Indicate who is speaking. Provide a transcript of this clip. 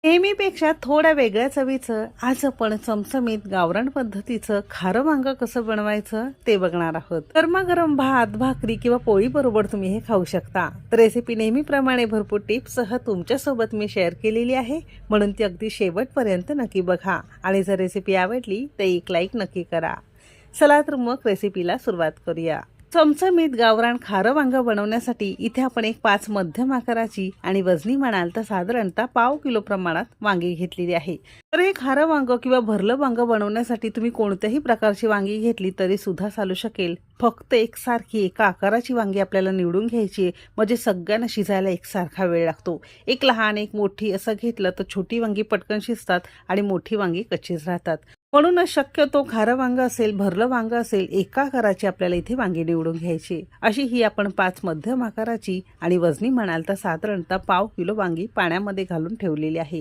Speaker 1: नेहमीपेक्षा थोड्या वेगळ्या चवीचं आज आपण चमचमीत गावरान पद्धतीचं खारं वांग कसं बनवायचं ते बघणार आहोत। गरमागरम भात, भाकरी किंवा पोळी बरोबर तुम्ही हे खाऊ शकता। तर रेसिपी नेहमीप्रमाणे भरपूर टिप्ससह तुमच्यासोबत मी शेअर केलेली आहे, म्हणून ती अगदी शेवटपर्यंत नक्की बघा आणि जर रेसिपी आवडली तर एक लाईक नक्की करा। चला तर मग रेसिपीला सुरुवात करूया। चमचमीत गावरान खारं वांग बनवण्यासाठी इथे आपण एक 5 मध्यम आकाराची आणि वजनी म्हणाल तर साधारणतः पाव किलो प्रमाणात वांगी घेतलेली आहे। तर हे खारं वांग किंवा भरलं वांग बनवण्यासाठी तुम्ही कोणत्याही प्रकारची वांगी घेतली तरी सुद्धा चालू शकेल। फक्त एकसारखी एका आकाराची वांगी आपल्याला निवडून घ्यायची, म्हणजे सगळ्यांना शिजायला एकसारखा वेळ लागतो। एक लहान एक मोठी असं घेतलं तर छोटी वांगी पटकन शिजतात आणि मोठी वांगी कच्चीच राहतात। म्हणूनच शक्यतो खारं वांग असेल, भरलं वांग असेल, एका आकाराची आपल्याला इथे वांगी निवडून घ्यायची। अशी ही आपण 5 मध्यम आकाराची आणि वजनी म्हणाल तर साधारणतः पाव किलो वांगी पाण्यामध्ये घालून ठेवलेली आहे।